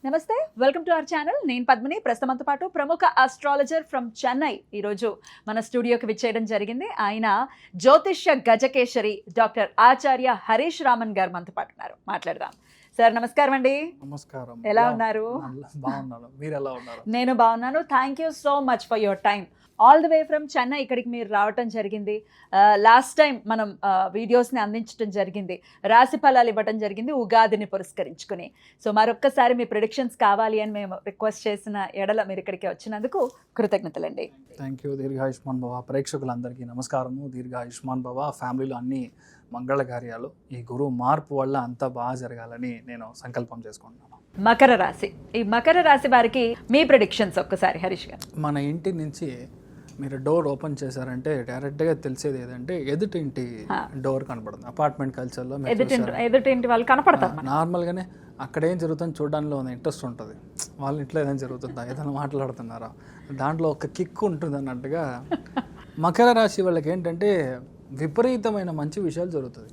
నమస్తే, welcome to our channel. నేను పద్మిని. ప్రస్తుతంతో పాటు ప్రముఖ ఆస్ట్రాలజర్ ఫ్రమ్ చెన్నై ఈరోజు మన స్టూడియోకి విచ్చేయడం జరిగింది. ఆయన జ్యోతిష్య గజకేశరి డాక్టర్ ఆచార్య హరీష్ రామన్ గారు మనతో పాటు ఉన్నారు. మాట్లాడదాం. సార్ నమస్కారం అండి. నమస్కారం. ఎలా ఉన్నారు? బాగున్నాను. మీరు ఎలా ఉన్నారు? నేను బాగున్నాను. Thank you so much for your time. All the way from Chennai ఇక్కడికి మీరు రావటం జరిగింది. లాస్ట్ టైం మనం వీడియోస్ని అందించడం జరిగింది, రాశి ఫలాలు ఇవ్వటం జరిగింది ఉగాదిని పురస్కరించుకుని. సో మరొక్కసారి మీ ప్రిడిక్షన్స్ కావాలి అని మేము రిక్వెస్ట్ చేసిన ఎడల మీరు ఇక్కడికి వచ్చినందుకు కృతజ్ఞతలండి. Thank you. దీర్ఘాయుష్మాన్ భవ. ప్రేక్షకులందరికీ నమస్కారము. దీర్ఘాయుష్మాన్ భవ. ఫ్యామిలీలో అన్ని మంగళ కార్యాలు ఈ గురువు మార్పు వల్ల అంతా బాగా జరగాలని నేను సంకల్పం చేసుకుంటున్నాను. మకర రాశి, ఈ మకర రాశి వారికి మీ ప్రిడిక్షన్స్ ఒక్కసారి హరీష్ గారు. మన ఇంటి నుంచి మీరు డోర్ ఓపెన్ చేశారంటే డైరెక్ట్గా తెలిసేది ఏదంటే ఎదుటింటి డోర్ కనపడుతుంది. అపార్ట్మెంట్ కల్చర్లో ఎదుటింటి వాళ్ళు కనపడతారు. నార్మల్గానే అక్కడ ఏం జరుగుతుందో చూడడంలో ఇంట్రెస్ట్ ఉంటుంది. వాళ్ళ ఇంట్లో ఏదైనా జరుగుతుందా, ఏదైనా మాట్లాడుతున్నారా, దాంట్లో ఒక కిక్ ఉంటుంది అన్నట్టుగా మకర రాశి వాళ్ళకి ఏంటంటే విపరీతమైన మంచి విషయాలు జరుగుతుంది.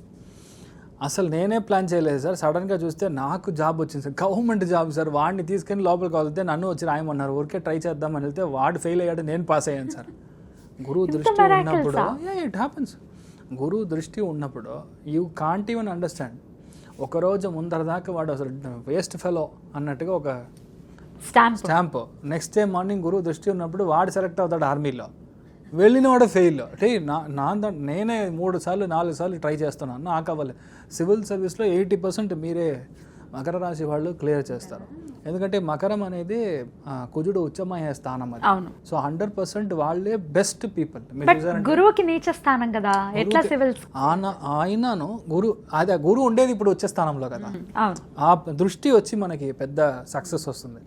అసలు నేనే ప్లాన్ చేయలేదు సార్, సడన్గా చూస్తే నాకు జాబ్ వచ్చింది సార్, గవర్నమెంట్ జాబ్ సార్, వాడిని తీసుకొని లోపలికి వదిలితే నన్ను వచ్చి రాయమన్నారు, ఊరికే ట్రై చేద్దామని వెళ్తే వాడు ఫెయిల్ అయ్యాడు, నేను పాస్ అయ్యాను సార్. గురువు దృష్టి ఉన్నప్పుడు ఇట్ హ్యాపెన్స్. గురువు దృష్టి ఉన్నప్పుడు యూ కాంట్ ఈవెన్ అండర్స్టాండ్. ఒకరోజు ముందర దాకా వాడు అసలు వేస్ట్ ఫెలో అన్నట్టుగా ఒక స్టాంప్. నెక్స్ట్ డే మార్నింగ్ గురువు దృష్టి ఉన్నప్పుడు వాడు సెలెక్ట్ అవుతాడు ఆర్మీలో, వెళ్ళిన వాడు ఫెయిల్. అంటే నేనే 3 సార్లు 4 సార్లు ట్రై చేస్తున్నాను, నాకు అవ్వలేదు. సివిల్ సర్వీస్లో 80% మీరే మకర రాశి వాళ్ళు క్లియర్ చేస్తారు. ఎందుకంటే మకరం అనేది కుజుడు ఉచ్చమయ్యే స్థానం అది. సో 100% వాళ్ళే బెస్ట్ పీపుల్. గురువుకి నీచ స్థానం కదా, ఎట్లా సివిల్స్ ఆయనను గురువు ఉండేది ఇప్పుడు వచ్చే స్థానంలో కదా, ఆ దృష్టి వచ్చి మనకి పెద్ద సక్సెస్ వస్తుంది.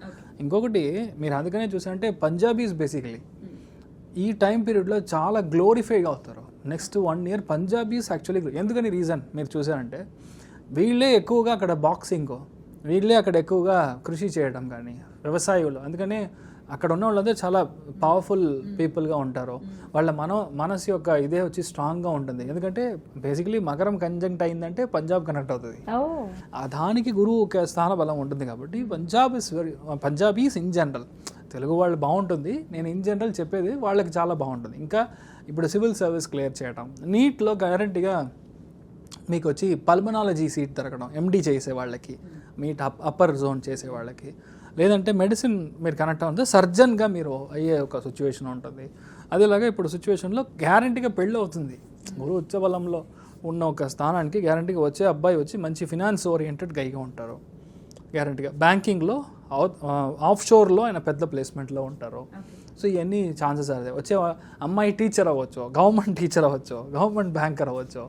ఇంకొకటి మీరు అందుకనే చూసారంటే పంజాబీస్ బేసికలీ ఈ టైం పీరియడ్లో చాలా గ్లోరిఫైగా అవుతారు. నెక్స్ట్ 1 year పంజాబీస్ యాక్చువల్లీ ఎందుకని రీజన్ మీరు చూసారంటే వీళ్ళే ఎక్కువగా అక్కడ బాక్సింగ్, వీళ్ళే అక్కడ ఎక్కువగా కృషి చేయడం కానీ వ్యవసాయంలో, అందుకని అక్కడ ఉన్న వాళ్ళంతా చాలా పవర్ఫుల్ పీపుల్గా ఉంటారు. వాళ్ళ మనసు యొక్క ఇదే వచ్చి స్ట్రాంగ్గా ఉంటుంది. ఎందుకంటే బేసికలీ మకరం కంజంక్ట్ అయిందంటే పంజాబ్ కనెక్ట్ అవుతుంది. దానికి గురువు ఒక స్థాన బలం ఉంటుంది. కాబట్టి పంజాబీస్ ఇన్ జనరల్, తెలుగు వాళ్ళు బాగుంటుంది, నేను ఇన్ జనరల్ చెప్పేది వాళ్ళకి చాలా బాగుంటుంది. ఇంకా ఇప్పుడు సివిల్ సర్వీస్ క్లియర్ చేయడం, నీట్లో గ్యారంటీగా మీకు వచ్చి పల్మనాలజీ సీట్ దొరకడం, ఎండి చేసే వాళ్ళకి, మీట్ అప్పర్ జోన్ చేసే వాళ్ళకి, లేదంటే మెడిసిన్ మీరు కనెక్ట్ అవుతుంది, సర్జన్గా మీరు అయ్యే ఒక సిచ్యువేషన్ ఉంటుంది. అదేలాగా ఇప్పుడు సిచ్యువేషన్లో గ్యారంటీగా పెళ్ళి అవుతుంది. గురు ఉచ్చబలంలో ఉన్న ఒక స్థానానికి గ్యారంటీగా వచ్చే అబ్బాయి వచ్చి మంచి ఫినాన్స్ ఓరియంటెడ్ గైగా ఉంటారు. గ్యారంటీగా బ్యాంకింగ్లో ఆఫ్ షోర్లో ఆయన పెద్ద ప్లేస్మెంట్లో ఉంటారు. సో ఇవన్నీ ఛాన్సెస్ అదే. వచ్చే అమ్మాయి టీచర్ అవ్వచ్చు, గవర్నమెంట్ టీచర్ అవ్వచ్చు, గవర్నమెంట్ బ్యాంకర్ అవ్వచ్చు,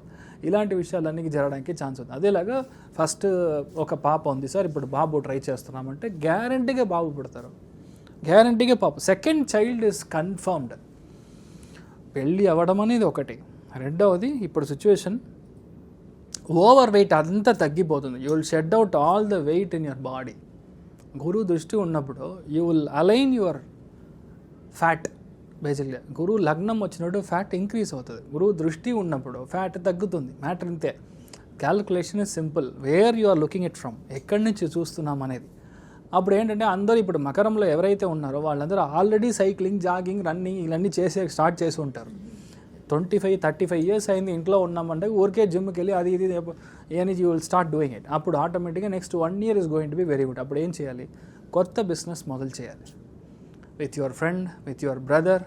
ఇలాంటి విషయాలన్నీ జరగడానికి ఛాన్స్ ఉంది. అదేలాగా ఫస్ట్ ఒక పాప ఉంది సార్, ఇప్పుడు బాబు ట్రై చేస్తున్నామంటే గ్యారంటీగా బాబు పుడతారు, గ్యారంటీగా పాప. Second child is confirmed. పెళ్ళి అవ్వడం అనేది ఒకటి. రెండవది ఇప్పుడు సిచ్యువేషన్ ఓవర్ వెయిట్ అంతా తగ్గిపోతుంది. You will shed out all the weight in your body. గురువు దృష్టి ఉన్నప్పుడు you will align your fat. బేసిక్గా గురువు లగ్నం వచ్చినప్పుడు ఫ్యాట్ ఇంక్రీజ్ అవుతుంది, గురువు దృష్టి ఉన్నప్పుడు ఫ్యాట్ తగ్గుతుంది. మ్యాటర్ ఇంతే. Calculation is simple. Where you are looking it from, ఎక్కడి నుంచి చూస్తున్నాం అనేది. అప్పుడు ఏంటంటే అందరూ ఇప్పుడు మకరంలో ఎవరైతే ఉన్నారో వాళ్ళందరూ ఆల్రెడీ సైక్లింగ్, జాగింగ్, రన్నింగ్ ఇవన్నీ స్టార్ట్ చేసి ఉంటారు. 25-35 years అయింది ఇంట్లో ఉన్నామంటే ఊరికే జిమ్కి వెళ్ళి అది ఇది ఏని you will start doing it. అప్పుడు ఆటోమేటిక్గా next 1 year is going to be very good. అప్పుడు ఏం చేయాలి, కొత్త బిజినెస్ మొదలు చేయాలి. With your friend, with your brother,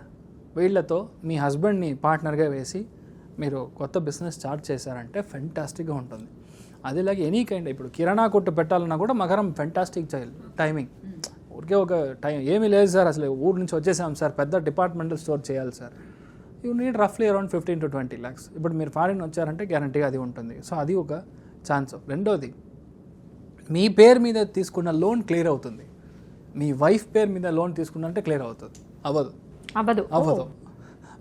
వీళ్ళతో మీ హస్బెండ్ని పార్ట్నర్గా వేసి మీరు కొత్త బిజినెస్ స్టార్ట్ చేశారంటే ఫెంటాస్టిక్గా ఉంటుంది. అదేలాగే ఎనీ కైండ్ ఇప్పుడు కిరాణా కొట్టు పెట్టాలన్నా కూడా మకరం ఫెంటాస్టిక్ టైమింగ్. ఊరికే ఒక టైం ఏమీ లేదు సార్, అసలు ఊరు నుంచి వచ్చేసాం సార్, పెద్ద డిపార్ట్మెంటల్ స్టోర్ చేయాలి సార్, యూ నీడ్ రఫ్లీ అరౌండ్ 15 to 20 lakhs. ఇప్పుడు మీరు ఫారిన్ వచ్చారంటే గ్యారంటీగా అది ఉంటుంది. సో అది ఒక ఛాన్స్. రెండోది, మీ పేరు మీద తీసుకున్న లోన్ క్లియర్ అవుతుంది. మీ వైఫ్ పేరు మీద లోన్ తీసుకున్నంటే క్లియర్ అవుతుంది. అవ్వదు.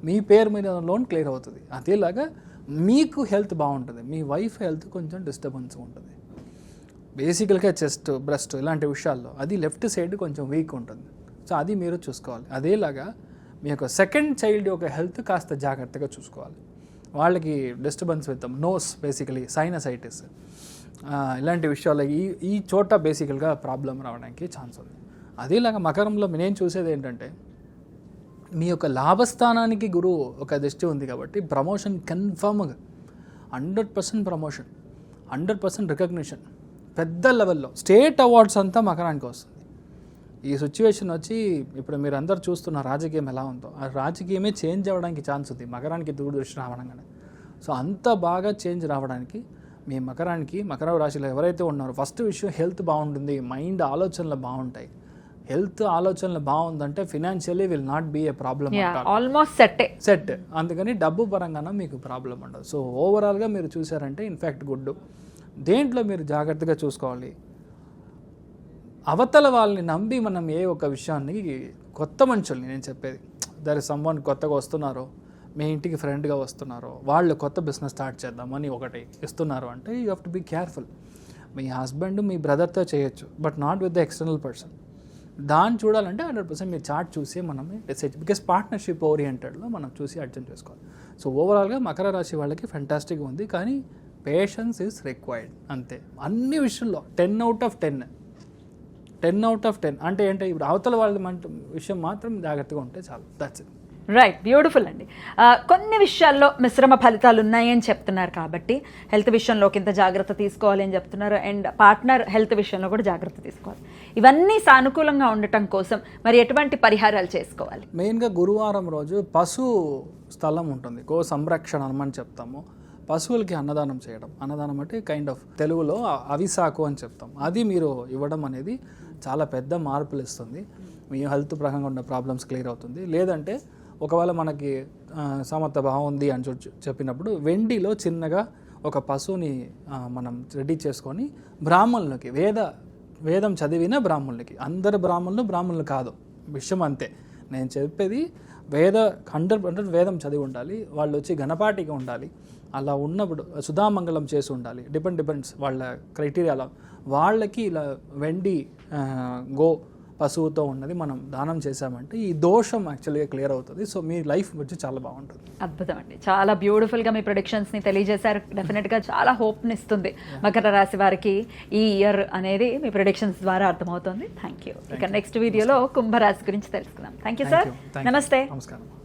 మీ పేరు మీద లోన్ క్లియర్ అవుతుంది. అదేలాగా మీకు హెల్త్ బాగుంటుంది, మీ వైఫ్ హెల్త్ కొంచెం డిస్టర్బెన్స్ ఉంటుంది. బేసికల్గా చెస్ట్, బ్రెస్ట్ ఇలాంటి విషయాల్లో అది లెఫ్ట్ సైడ్ కొంచెం వీక్ ఉంటుంది. సో అది మీరు చూసుకోవాలి. అదేలాగా మీ యొక్క సెకండ్ చైల్డ్ యొక్క హెల్త్ కాస్త జాగ్రత్తగా చూసుకోవాలి. వాళ్ళకి disturbance with nose, basically sinusitis, ఇలాంటి విషయాలు ఈ చోట బేసికల్గా ప్రాబ్లం రావడానికి ఛాన్స్ ఉంది. అదేలాగా మకరంలో నేను చూసేది ఏంటంటే మీ యొక్క లాభస్థానానికి గురువు ఒక దృష్టి ఉంది కాబట్టి ప్రమోషన్ కన్ఫర్మ్గా 100% ప్రమోషన్, 100% రికగ్నిషన్, పెద్ద లెవెల్లో స్టేట్ అవార్డ్స్ అంతా మకరానికి వస్తుంది. ఈ సిచ్యువేషన్ వచ్చి ఇప్పుడు మీరు అందరు చూస్తున్న రాజకీయం ఎలా ఉందో ఆ రాజకీయమే చేంజ్ అవ్వడానికి ఛాన్స్ ఉంది మకరానికి దూరదృష్టి రావడంగానే. సో అంత బాగా చేంజ్ రావడానికి మీ మకర రాశిలో ఎవరైతే ఉన్నారో ఫస్ట్ విషయం హెల్త్ బాగుంటుంది, మైండ్ ఆలోచనలు బాగుంటాయి. హెల్త్ ఆలోచనలు బాగుందంటే financially will not be a problem, almost set. అందుకని డబ్బు పరంగానే మీకు ప్రాబ్లం ఉండదు. సో ఓవరాల్గా మీరు చూసారంటే ఇన్ఫ్యాక్ట్ గుడ్. దేంట్లో మీరు జాగ్రత్తగా చూసుకోవాలి, అవతల వాళ్ళని నమ్మి మనం ఏ ఒక విషయాన్ని, కొత్త మనుషుల్ని నేను చెప్పేది, దర్ ఇస్ సమ్వన్ కొత్తగా వస్తున్నారో, మీ ఇంటికి ఫ్రెండ్గా వస్తున్నారో, వాళ్ళు కొత్త బిజినెస్ స్టార్ట్ చేద్దామని ఒకటి ఇస్తున్నారు అంటే you have to be careful. మీ హస్బెండ్ మీ బ్రదర్తో చేయొచ్చు, but not with the external person. దాన్ని చూడాలంటే 100% మీరు చార్ట్ చూసి మనం డిసైడ్, బికాస్ పార్ట్నర్షిప్ ఓరియంటెడ్లో మనం చూసి అర్థం చేసుకోవాలి. సో ఓవరాల్గా మకర రాశి వాళ్ళకి ఫెంటాస్టిక్గా ఉంది, కానీ పేషెన్స్ ఈజ్ రిక్వైర్డ్ అంతే. అన్ని విషయంలో 10 out of 10 అంటే ఏంటంటే ఇప్పుడు అవతల వాళ్ళ విషయం మాత్రం జాగ్రత్తగా ఉంటే చాలు, దట్స్ ఇట్. రైట్, బ్యూటిఫుల్ అండి. కొన్ని విషయాల్లో మిశ్రమ ఫలితాలు ఉన్నాయి అని చెప్తున్నారు కాబట్టి హెల్త్ విషయంలో కింద జాగ్రత్త తీసుకోవాలి అని చెప్తున్నారు, అండ్ పార్ట్నర్ హెల్త్ విషయంలో కూడా జాగ్రత్త తీసుకోవాలి. ఇవన్నీ సానుకూలంగా ఉండటం కోసం మరి ఎటువంటి పరిహారాలు చేసుకోవాలి? మెయిన్గా గురువారం రోజు పశు స్థలం ఉంటుంది, గో సంరక్షణ అని చెప్తాము. పశువులకి అన్నదానం చేయడం, అన్నదానం అంటే కైండ్ ఆఫ్ తెలుగులో అవిసాకు అని చెప్తాం, అది మీరు ఇవ్వడం అనేది చాలా పెద్ద మార్పులు ఇస్తుంది. మీ హెల్త్ ప్రకంగా ఉన్న ప్రాబ్లమ్స్ క్లియర్ అవుతుంది. లేదంటే ఒకవేళ మనకి సమర్థ భావం ఉంది అని చెప్పినప్పుడు వెండిలో చిన్నగా ఒక పశువుని మనం రెడీ చేసుకొని బ్రాహ్మణులకి, వేదం చదివిన బ్రాహ్మణులకి, అందరు బ్రాహ్మణులు కాదు, విషయం అంతే. నేను చెప్పేది 100% వేదం చదివి ఉండాలి, వాళ్ళు వచ్చి ఘనపాటిగా ఉండాలి, అలా ఉన్నప్పుడు సుధామంగళం చేసి ఉండాలి, డిపెండ్స్ వాళ్ళ క్రైటీరియాలో. వాళ్ళకి ఇలా వెండి గో పశువుతో ఉన్నది మనం దానం చేశామంటే ఈ దోషం యాక్చువల్గా క్లియర్ అవుతుంది. సో మీ లైఫ్ వచ్చి చాలా బాగుంటుంది. అద్భుతం అండి, చాలా బ్యూటిఫుల్గా మీ ప్రొడిక్షన్స్ని తెలియజేశారు. డెఫినెట్గా చాలా హోప్ని ఇస్తుంది మకర రాశి వారికి ఈ ఇయర్ అనేది మీ ప్రొడిక్షన్స్ ద్వారా అర్థమవుతుంది. Thank you. ఇక నెక్స్ట్ వీడియోలో కుంభరాశి గురించి తెలుసుకుందాం. Thank you sir. నమస్తే. నమస్కారం.